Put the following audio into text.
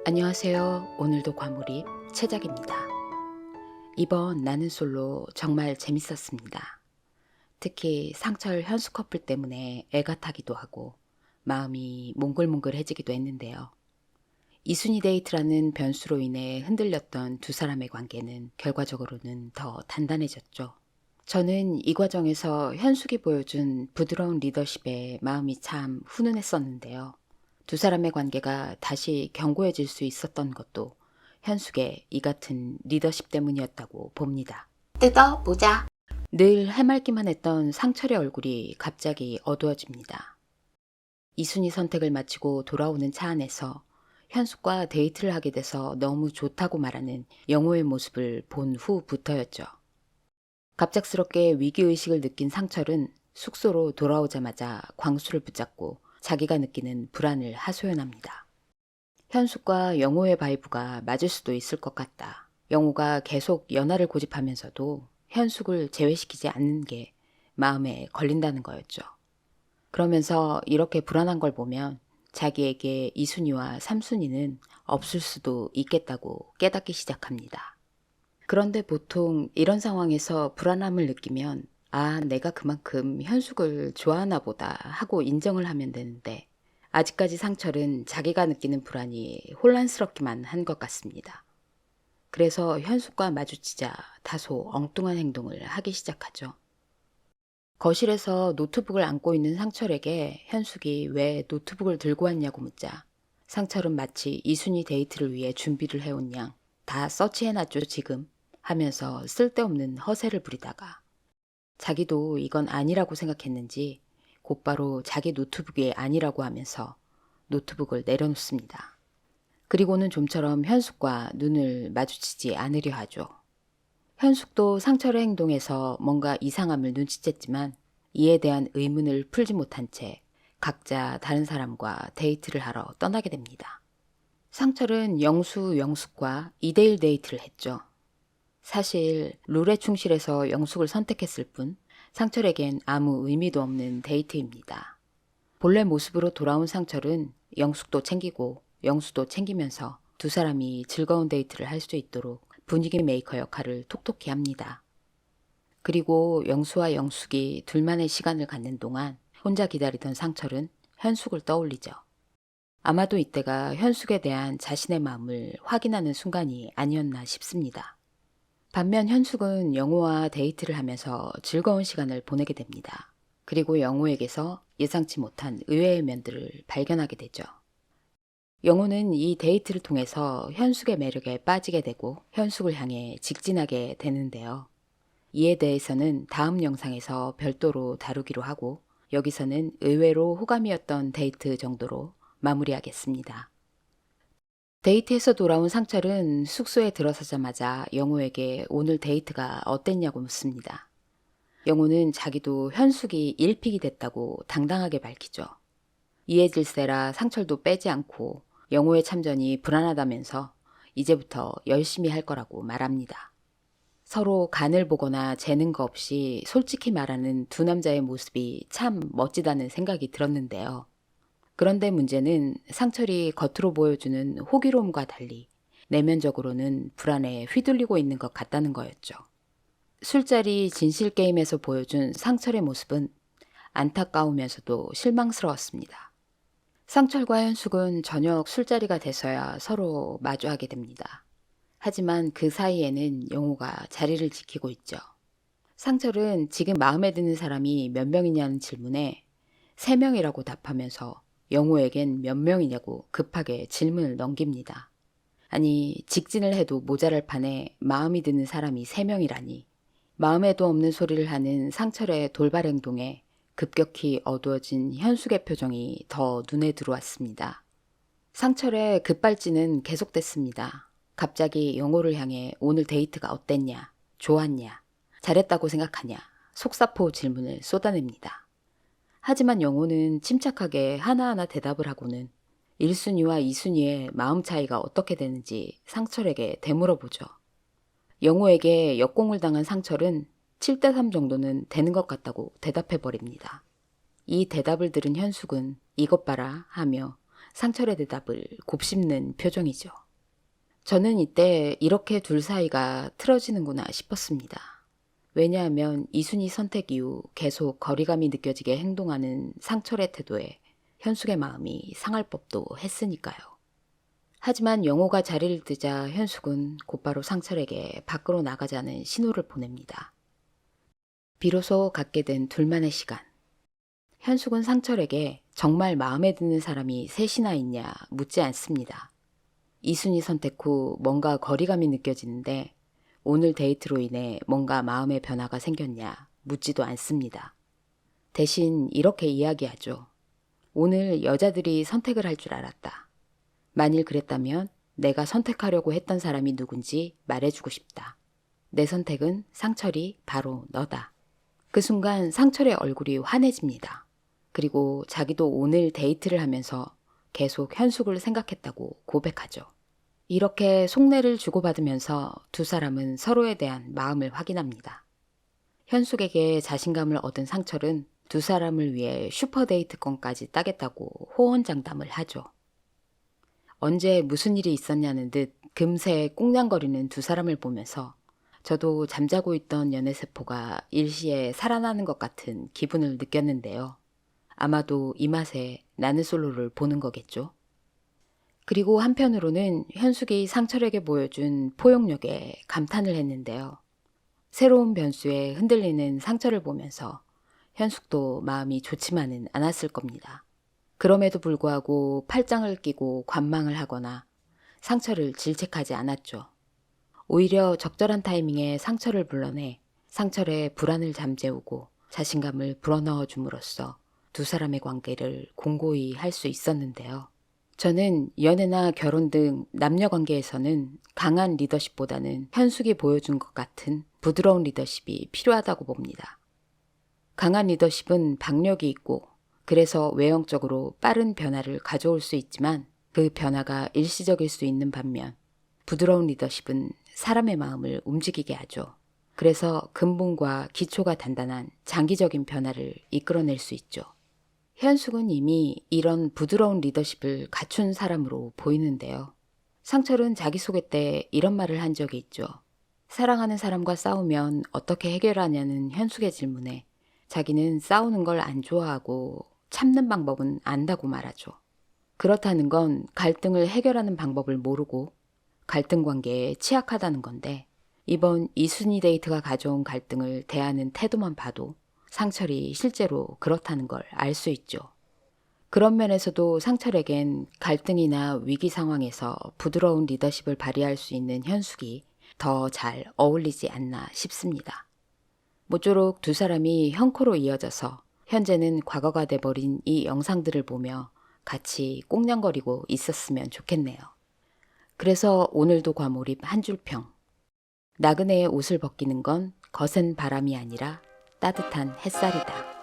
안녕하세요. 오늘도 과몰입 최작입니다. 이번 나는 솔로 정말 재밌었습니다. 특히 상철 현수 커플 때문에 애가 타기도 하고 마음이 몽글몽글해지기도 했는데요. 이순이 데이트라는 변수로 인해 흔들렸던 두 사람의 관계는 결과적으로는 더 단단해졌죠. 저는 이 과정에서 현숙이 보여준 부드러운 리더십에 마음이 참 훈훈했었는데요. 두 사람의 관계가 다시 견고해질 수 있었던 것도 현숙의 이 같은 리더십 때문이었다고 봅니다. 뜯어보자. 늘 해맑기만 했던 상철의 얼굴이 갑자기 어두워집니다. 이순이 선택을 마치고 돌아오는 차 안에서 현숙과 데이트를 하게 돼서 너무 좋다고 말하는 영호의 모습을 본 후부터였죠. 갑작스럽게 위기의식을 느낀 상철은 숙소로 돌아오자마자 광수를 붙잡고 자기가 느끼는 불안을 하소연합니다. 현숙과 영호의 바이브가 맞을 수도 있을 것 같다. 영호가 계속 연하를 고집하면서도 현숙을 제외시키지 않는 게 마음에 걸린다는 거였죠. 그러면서 이렇게 불안한 걸 보면 자기에게 이순이와 삼순이는 없을 수도 있겠다고 깨닫기 시작합니다. 그런데 보통 이런 상황에서 불안함을 느끼면 내가 그만큼 현숙을 좋아하나 보다 하고 인정을 하면 되는데 아직까지 상철은 자기가 느끼는 불안이 혼란스럽기만 한 것 같습니다. 그래서 현숙과 마주치자 다소 엉뚱한 행동을 하기 시작하죠. 거실에서 노트북을 안고 있는 상철에게 현숙이 왜 노트북을 들고 왔냐고 묻자 상철은 마치 이순이 데이트를 위해 준비를 해온 양 다 서치해놨죠 지금 하면서 쓸데없는 허세를 부리다가 자기도 이건 아니라고 생각했는지 곧바로 자기 노트북이 아니라고 하면서 노트북을 내려놓습니다. 그리고는 좀처럼 현숙과 눈을 마주치지 않으려 하죠. 현숙도 상철의 행동에서 뭔가 이상함을 눈치챘지만 이에 대한 의문을 풀지 못한 채 각자 다른 사람과 데이트를 하러 떠나게 됩니다. 상철은 영숙과 2대1 데이트를 했죠. 사실 룰에 충실해서 영숙을 선택했을 뿐 상철에겐 아무 의미도 없는 데이트입니다. 본래 모습으로 돌아온 상철은 영숙도 챙기고 영수도 챙기면서 두 사람이 즐거운 데이트를 할 수 있도록 분위기 메이커 역할을 톡톡히 합니다. 그리고 영수와 영숙이 둘만의 시간을 갖는 동안 혼자 기다리던 상철은 현숙을 떠올리죠. 아마도 이때가 현숙에 대한 자신의 마음을 확인하는 순간이 아니었나 싶습니다. 반면 현숙은 영호와 데이트를 하면서 즐거운 시간을 보내게 됩니다. 그리고 영호에게서 예상치 못한 의외의 면들을 발견하게 되죠. 영호는 이 데이트를 통해서 현숙의 매력에 빠지게 되고 현숙을 향해 직진하게 되는데요. 이에 대해서는 다음 영상에서 별도로 다루기로 하고 여기서는 의외로 호감이었던 데이트 정도로 마무리하겠습니다. 데이트에서 돌아온 상철은 숙소에 들어서자마자 영호에게 오늘 데이트가 어땠냐고 묻습니다. 영호는 자기도 현숙이 1픽이 됐다고 당당하게 밝히죠. 이해질세라 상철도 빼지 않고 영호의 참전이 불안하다면서 이제부터 열심히 할 거라고 말합니다. 서로 간을 보거나 재는 거 없이 솔직히 말하는 두 남자의 모습이 참 멋지다는 생각이 들었는데요. 그런데 문제는 상철이 겉으로 보여주는 호기로움과 달리 내면적으로는 불안에 휘둘리고 있는 것 같다는 거였죠. 술자리 진실게임에서 보여준 상철의 모습은 안타까우면서도 실망스러웠습니다. 상철과 현숙은 저녁 술자리가 돼서야 서로 마주하게 됩니다. 하지만 그 사이에는 영호가 자리를 지키고 있죠. 상철은 지금 마음에 드는 사람이 몇 명이냐는 질문에 3명이라고 답하면서 영호에겐 몇 명이냐고 급하게 질문을 넘깁니다. 아니, 직진을 해도 모자랄 판에 마음이 드는 사람이 3명이라니. 마음에도 없는 소리를 하는 상철의 돌발 행동에 급격히 어두워진 현숙의 표정이 더 눈에 들어왔습니다. 상철의 급발진은 계속됐습니다. 갑자기 영호를 향해 오늘 데이트가 어땠냐, 좋았냐, 잘했다고 생각하냐, 속사포 질문을 쏟아냅니다. 하지만 영호는 침착하게 하나하나 대답을 하고는 1순위와 2순위의 마음 차이가 어떻게 되는지 상철에게 되물어보죠. 영호에게 역공을 당한 상철은 7대3 정도는 되는 것 같다고 대답해버립니다. 이 대답을 들은 현숙은 이것 봐라 하며 상철의 대답을 곱씹는 표정이죠. 저는 이때 이렇게 둘 사이가 틀어지는구나 싶었습니다. 왜냐하면 이순희 선택 이후 계속 거리감이 느껴지게 행동하는 상철의 태도에 현숙의 마음이 상할 법도 했으니까요. 하지만 영호가 자리를 뜨자 현숙은 곧바로 상철에게 밖으로 나가자는 신호를 보냅니다. 비로소 갖게 된 둘만의 시간. 현숙은 상철에게 정말 마음에 드는 사람이 셋이나 있냐 묻지 않습니다. 이순희 선택 후 뭔가 거리감이 느껴지는데 오늘 데이트로 인해 뭔가 마음의 변화가 생겼냐 묻지도 않습니다. 대신 이렇게 이야기하죠. 오늘 여자들이 선택을 할 줄 알았다. 만일 그랬다면 내가 선택하려고 했던 사람이 누군지 말해주고 싶다. 내 선택은 상철이 바로 너다. 그 순간 상철의 얼굴이 환해집니다. 그리고 자기도 오늘 데이트를 하면서 계속 현숙을 생각했다고 고백하죠. 이렇게 속내를 주고받으면서 두 사람은 서로에 대한 마음을 확인합니다. 현숙에게 자신감을 얻은 상철은 두 사람을 위해 슈퍼데이트권까지 따겠다고 호언장담을 하죠. 언제 무슨 일이 있었냐는 듯 금세 꽁냥거리는 두 사람을 보면서 저도 잠자고 있던 연애세포가 일시에 살아나는 것 같은 기분을 느꼈는데요. 아마도 이 맛에 나는 솔로를 보는 거겠죠. 그리고 한편으로는 현숙이 상철에게 보여준 포용력에 감탄을 했는데요. 새로운 변수에 흔들리는 상철을 보면서 현숙도 마음이 좋지만은 않았을 겁니다. 그럼에도 불구하고 팔짱을 끼고 관망을 하거나 상철을 질책하지 않았죠. 오히려 적절한 타이밍에 상철을 불러내 상철의 불안을 잠재우고 자신감을 불어넣어 줌으로써 두 사람의 관계를 공고히 할 수 있었는데요. 저는 연애나 결혼 등 남녀 관계에서는 강한 리더십보다는 현숙이 보여준 것 같은 부드러운 리더십이 필요하다고 봅니다. 강한 리더십은 박력이 있고 그래서 외형적으로 빠른 변화를 가져올 수 있지만 그 변화가 일시적일 수 있는 반면 부드러운 리더십은 사람의 마음을 움직이게 하죠. 그래서 근본과 기초가 단단한 장기적인 변화를 이끌어낼 수 있죠. 현숙은 이미 이런 부드러운 리더십을 갖춘 사람으로 보이는데요. 상철은 자기소개 때 이런 말을 한 적이 있죠. 사랑하는 사람과 싸우면 어떻게 해결하냐는 현숙의 질문에 자기는 싸우는 걸 안 좋아하고 참는 방법은 안다고 말하죠. 그렇다는 건 갈등을 해결하는 방법을 모르고 갈등 관계에 취약하다는 건데 이번 이순희 데이트가 가져온 갈등을 대하는 태도만 봐도 상철이 실제로 그렇다는 걸 알 수 있죠. 그런 면에서도 상철에겐 갈등이나 위기 상황에서 부드러운 리더십을 발휘할 수 있는 현숙이 더 잘 어울리지 않나 싶습니다. 모쪼록 두 사람이 형코로 이어져서 현재는 과거가 돼버린 이 영상들을 보며 같이 꽁냥거리고 있었으면 좋겠네요. 그래서 오늘도 과몰입 한 줄평. 나그네의 옷을 벗기는 건 거센 바람이 아니라 따뜻한 햇살이다.